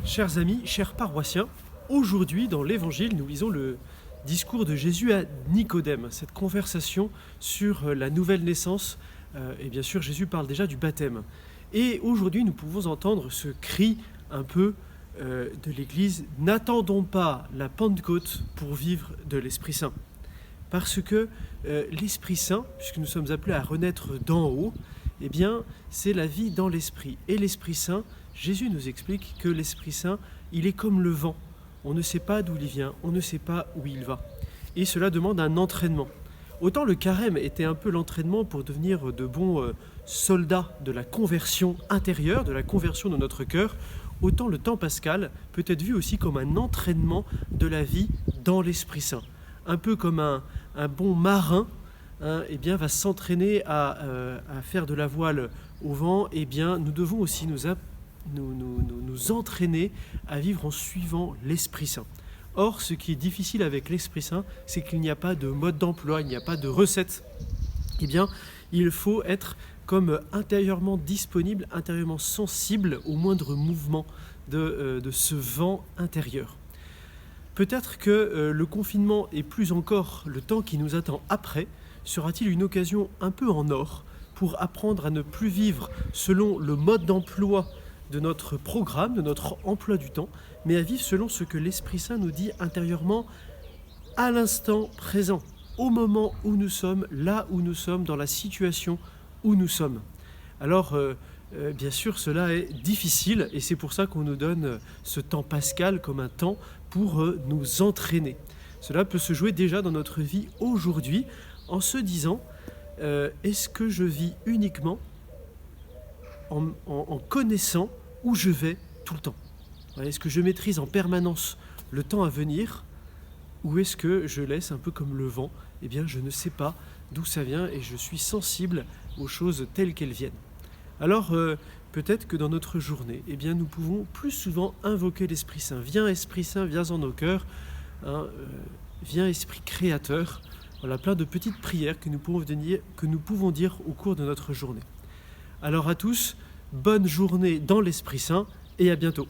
Chers amis, chers paroissiens, aujourd'hui dans l'Évangile, nous lisons le discours de Jésus à Nicodème, cette conversation sur la nouvelle naissance, et bien sûr Jésus parle déjà du baptême. Et aujourd'hui nous pouvons entendre ce cri un peu de l'Église, n'attendons pas la Pentecôte pour vivre de l'Esprit Saint. Parce que l'Esprit Saint, puisque nous sommes appelés à renaître d'en haut, eh bien c'est la vie dans l'Esprit. Et l'Esprit Saint, Jésus nous explique que l'Esprit Saint, il est comme le vent. On ne sait pas d'où il vient, on ne sait pas où il va. Et cela demande un entraînement. Autant le carême était un peu l'entraînement pour devenir de bons soldats de la conversion intérieure, de la conversion de notre cœur, autant le temps pascal peut être vu aussi comme un entraînement de la vie dans l'Esprit Saint. Un peu comme un bon marin eh bien, va s'entraîner à faire de la voile au vent, eh bien, nous devons aussi nous entraîner à vivre en suivant l'Esprit Saint. Or, ce qui est difficile avec l'Esprit Saint, c'est qu'il n'y a pas de mode d'emploi, il n'y a pas de recette. Eh bien, il faut être comme intérieurement disponible, intérieurement sensible au moindre mouvement de ce vent intérieur. Peut-être que le confinement et plus encore le temps qui nous attend après sera-t-il une occasion un peu en or pour apprendre à ne plus vivre selon le mode d'emploi de notre programme, de notre emploi du temps, mais à vivre selon ce que l'Esprit Saint nous dit intérieurement à l'instant présent, au moment où nous sommes, là où nous sommes, dans la situation où nous sommes. Alors, bien sûr, cela est difficile et c'est pour ça qu'on nous donne ce temps pascal comme un temps pour nous entraîner. Cela peut se jouer déjà dans notre vie aujourd'hui en se disant est-ce que je vis uniquement en connaissant où je vais tout le temps? Est-ce que je maîtrise en permanence le temps à venir ou est-ce que je laisse un peu comme le vent? Eh bien, je ne sais pas d'où ça vient et je suis sensible aux choses telles qu'elles viennent. Alors, peut-être que dans notre journée, eh bien, nous pouvons plus souvent invoquer l'Esprit Saint. Viens Esprit Saint, viens en nos cœurs, viens Esprit Créateur. Voilà, plein de petites prières que nous pouvons dire au cours de notre journée. Alors à tous, bonne journée dans l'Esprit Saint et à bientôt.